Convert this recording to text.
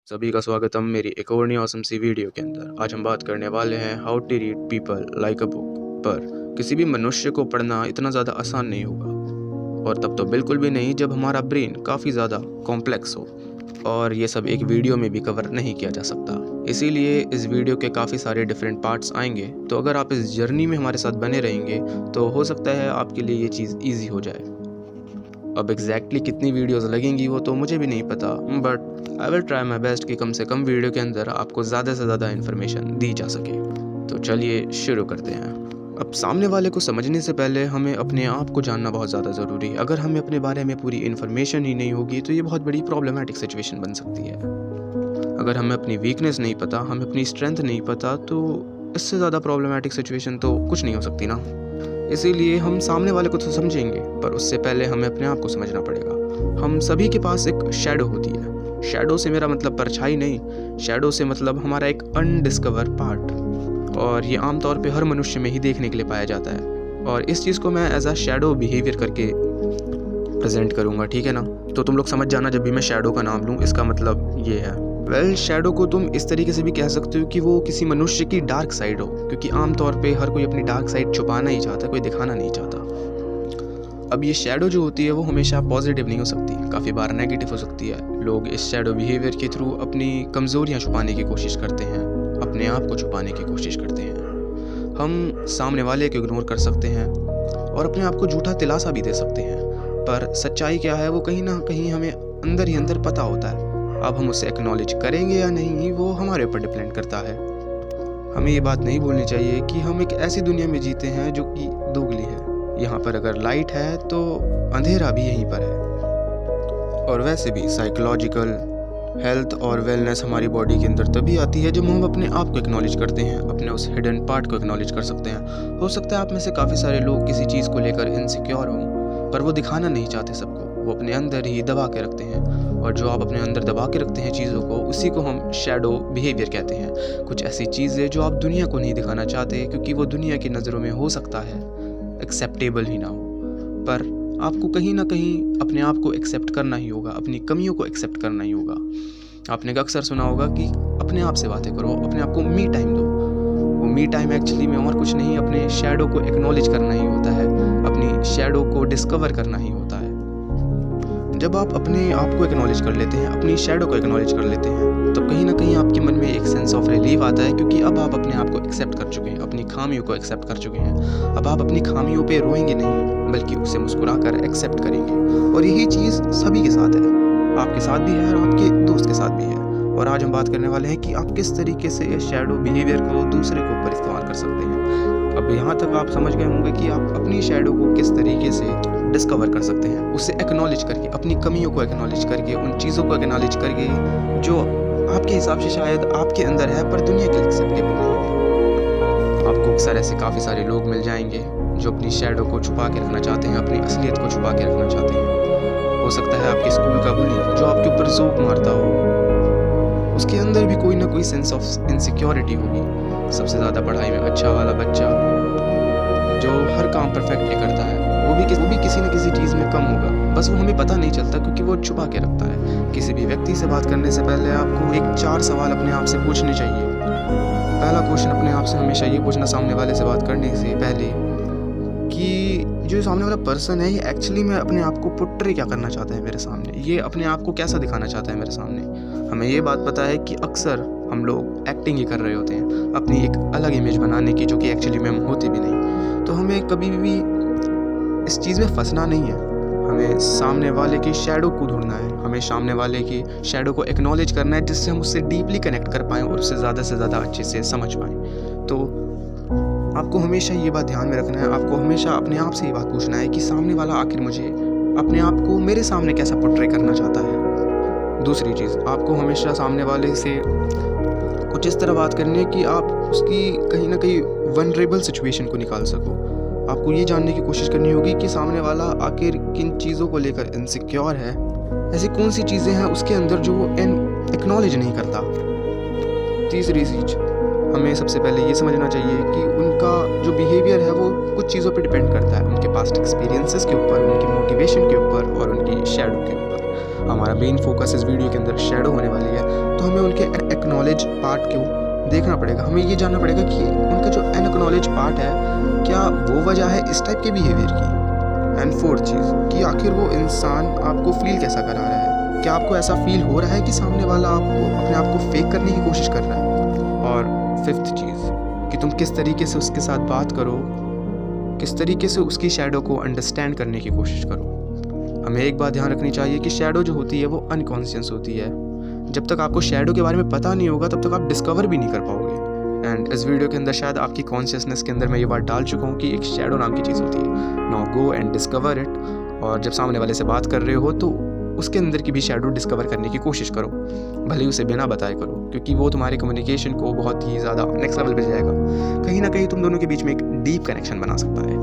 सभी का स्वागतम मेरी एक और नई ऑसम सी वीडियो के अंदर। आज हम बात करने वाले हैं how to read people like a book. पर किसी भी मनुष्य को पढ़ना इतना ज़्यादा आसान नहीं होगा, और तब तो बिल्कुल भी नहीं जब हमारा ब्रेन काफ़ी ज़्यादा कॉम्प्लेक्स हो, और ये सब एक वीडियो में भी कवर नहीं किया जा सकता। इसीलिए इस वीडियो के काफ़ी सारे डिफरेंट पार्ट्स आएंगे, तो अगर आप इस जर्नी में हमारे साथ बने रहेंगे तो हो सकता है आपके लिए ये चीज़ ईजी हो जाए। अब एग्जैक्टली कितनी वीडियोस लगेंगी वो तो मुझे भी नहीं पता, but I will try my best कि कम से कम वीडियो के अंदर आपको ज़्यादा से ज़्यादा इन्फॉर्मेशन दी जा सके। तो चलिए शुरू करते हैं। अब सामने वाले को समझने से पहले हमें अपने आप को जानना बहुत ज़्यादा ज़रूरी है। अगर हमें अपने बारे में पूरी इन्फॉर्मेशन ही नहीं होगी तो ये बहुत बड़ी प्रॉब्लमेटिक सिचुएशन बन सकती है। अगर हमें अपनी वीकनेस नहीं पता, हमें अपनी स्ट्रेंथ नहीं पता, तो इससे ज़्यादा प्रॉब्लमेटिक सिचुएशन तो कुछ नहीं हो सकती ना। इसीलिए हम सामने वाले को तो समझेंगे, पर उससे पहले हमें अपने आप को समझना पड़ेगा। हम सभी के पास एक शैडो होती है। शैडो से मेरा मतलब परछाई नहीं, शैडो से मतलब हमारा एक अनडिस्कवर पार्ट, और ये आमतौर पे हर मनुष्य में ही देखने के लिए पाया जाता है। और इस चीज़ को मैं एज अ शैडो बिहेवियर करके प्रेजेंट करूँगा, ठीक है ना। तो तुम लोग समझ जाना जब भी मैं शैडो का नाम लूँ इसका मतलब ये है। शैडो को तुम इस तरीके से भी कह सकते हो कि वो किसी मनुष्य की डार्क साइड हो, क्योंकि आमतौर पे हर कोई अपनी डार्क साइड छुपाना ही चाहता है, कोई दिखाना नहीं चाहता। अब ये शैडो जो होती है वो हमेशा पॉजिटिव नहीं हो सकती, काफ़ी बार नेगेटिव हो सकती है। लोग इस शैडो बिहेवियर के थ्रू अपनी कमज़ोरियाँ छुपाने की कोशिश करते हैं, अपने आप को छुपाने की कोशिश करते हैं। हम सामने वाले को इग्नोर कर सकते हैं और अपने आप को झूठा दिलासा भी दे सकते हैं, पर सच्चाई क्या है वो कहीं ना कहीं हमें अंदर ही अंदर पता होता है। अब हम उसे एक्नॉलेज करेंगे या नहीं वो हमारे ऊपर डिपेंड करता है। हमें ये बात नहीं भूलनी चाहिए कि हम एक ऐसी दुनिया में जीते हैं जो कि दोगली है। यहाँ पर अगर लाइट है तो अंधेरा भी यहीं पर है। और वैसे भी साइकोलॉजिकल हेल्थ और वेलनेस हमारी बॉडी के अंदर तभी आती है जब हम अपने आप को एक्नॉलेज करते हैं, अपने उस हिडन पार्ट को एक्नॉलेज कर सकते हैं। हो सकता है आप में से काफ़ी सारे लोग किसी चीज़ को लेकर इनसिक्योर हों, पर वो दिखाना नहीं चाहते सबको, वो अपने अंदर ही दबा के रखते हैं। और जो आप अपने अंदर दबा के रखते हैं चीज़ों को, उसी को हम शैडो बिहेवियर कहते हैं। कुछ ऐसी चीज़ें जो आप दुनिया को नहीं दिखाना चाहते, क्योंकि वो दुनिया की नज़रों में हो सकता है एक्सेप्टेबल ही ना हो, पर आपको कहीं ना कहीं अपने आप को एक्सेप्ट करना ही होगा, अपनी कमियों को एक्सेप्ट करना ही होगा। आपने अक्सर सुना होगा कि अपने आप से बातें करो, अपने आप को मी टाइम दो। वो मी टाइम एक्चुअली में और कुछ नहीं, अपने शैडो को एक्नॉलेज करना ही होता है, अपनी शैडो को डिस्कवर करना ही होता है। जब आप अपने आप को एक्नॉलेज कर लेते हैं, अपनी शैडो को एक्नॉलेज कर लेते हैं, तब कहीं ना कहीं आपके मन में एक सेंस ऑफ रिलीफ आता है, क्योंकि अब आप अपने आप को एक्सेप्ट कर चुके हैं, अपनी खामियों को एक्सेप्ट कर चुके हैं। अब आप अपनी खामियों पे रोएंगे नहीं, बल्कि उसे मुस्कुराकर एक्सेप्ट करेंगे। और यही चीज़ सभी के साथ है, आपके साथ भी है और आपके दोस्त के साथ भी है। और आज हम बात करने वाले हैं कि आप किस तरीके से शैडो बिहेवियर को दूसरे के ऊपर इस्तेमाल कर सकते हैं। अब यहाँ तक आप समझ गए होंगे कि आप अपनी शैडो को किस तरीके से डिस्कवर कर सकते हैं, उसे एक्नॉलेज करके, अपनी कमियों को एक्नॉलेज करके, उन चीज़ों को एक्नॉलेज करके जो आपके हिसाब से शायद आपके अंदर है पर दुनिया के लिए एक्सेप्टेबल नहीं है। आपको अक्सर ऐसे काफ़ी सारे लोग मिल जाएंगे जो अपनी शैडो को छुपा के रखना चाहते हैं, अपनी असलियत को छुपा के रखना चाहते हैं। हो सकता है आपके स्कूल का बुली जो आपके ऊपर जोक मारता हो, उसके अंदर भी कोई ना कोई सेंस ऑफ इनसिक्योरिटी होगी। सबसे ज़्यादा पढ़ाई में अच्छा वाला बच्चा जो हर काम परफेक्टली करता है, वो भी किसी न किसी चीज़ में कम होगा, बस वो हमें पता नहीं चलता क्योंकि वो छुपा के रखता है। किसी भी व्यक्ति से बात करने से पहले आपको एक 4 सवाल अपने आप से पूछने चाहिए। पहला क्वेश्चन अपने आप से हमेशा ये पूछना सामने वाले से बात करने से पहले कि जो सामने वाला पर्सन है ये एक्चुअली में अपने आप को पोर्ट्रे क्या करना चाहता है मेरे सामने, ये अपने आप को कैसा दिखाना चाहता है मेरे सामने। हमें ये बात पता है कि अक्सर हम लोग एक्टिंग ही कर रहे होते हैं अपनी एक अलग इमेज बनाने की, जो कि एक्चुअली में हम होते भी नहीं। तो हमें कभी भी इस चीज़ में फंसना नहीं है, हमें सामने वाले की शैडो को ढूंढना है, हमें सामने वाले की शैडो को एक्नॉलेज करना है, जिससे हम उससे डीपली कनेक्ट कर पाएँ और उससे ज़्यादा अच्छे से समझ पाएँ। तो आपको हमेशा ये बात ध्यान में रखना है, आपको हमेशा अपने आप से ये बात पूछना है कि सामने वाला आखिर मुझे अपने आप को मेरे सामने कैसा पोर्ट्रे करना चाहता है। दूसरी चीज़, आपको हमेशा सामने वाले से कुछ इस तरह बात करनी है कि आप उसकी कहीं ना कहीं वनरेबल सिचुएशन को निकाल सको। आपको ये जानने की कोशिश करनी होगी कि सामने वाला आखिर किन चीज़ों को लेकर इनसिक्योर है, ऐसी कौन सी चीज़ें हैं उसके अंदर जो वो एक्नॉलेज नहीं करता। तीसरी चीज़, हमें सबसे पहले ये समझना चाहिए कि उनका जो बिहेवियर है वो कुछ चीज़ों पे डिपेंड करता है, उनके पास्ट एक्सपीरियंसेस के ऊपर, उनकी मोटिवेशन के ऊपर और उनकी शैडो के ऊपर। हमारा मेन फोकस इस वीडियो के अंदर शैडो होने वाली है, तो हमें उनके एक्नॉलेज पार्ट को देखना पड़ेगा। हमें ये जानना पड़ेगा कि उनका जो अनएक्नॉलेज पार्ट है, क्या वो वजह है इस टाइप के बिहेवियर की। एंड फोर्थ चीज़ कि आखिर वो इंसान आपको फील कैसा करा रहा है, क्या आपको ऐसा फील हो रहा है कि सामने वाला आपको अपने आप को फेक करने की कोशिश कर रहा है। और फिफ्थ चीज़ कि तुम किस तरीके से उसके साथ बात करो, किस तरीके से उसकी शैडो को अंडरस्टैंड करने की कोशिश करो। हमें एक बात ध्यान रखनी चाहिए कि शैडो जो होती है वो अनकॉन्शियस होती है। जब तक आपको शैडो के बारे में पता नहीं होगा तब तक आप डिस्कवर भी नहीं कर पाओगे। एंड इस वीडियो के अंदर शायद आपकी कॉन्शियसनेस के अंदर मैं ये बात डाल चुका हूँ कि एक शैडो नाम की चीज़ होती है। Now go and discover it. और जब सामने वाले से बात कर रहे हो तो उसके अंदर की भी शैडो डिस्कवर करने की कोशिश करो, भले ही उसे बिना बताए करो, क्योंकि वो तुम्हारे कम्युनिकेशन को बहुत ही ज़्यादा नेक्स्ट लेवल पे जाएगा। कहीं ना कहीं तुम दोनों के बीच में एक डीप कनेक्शन बना सकता है।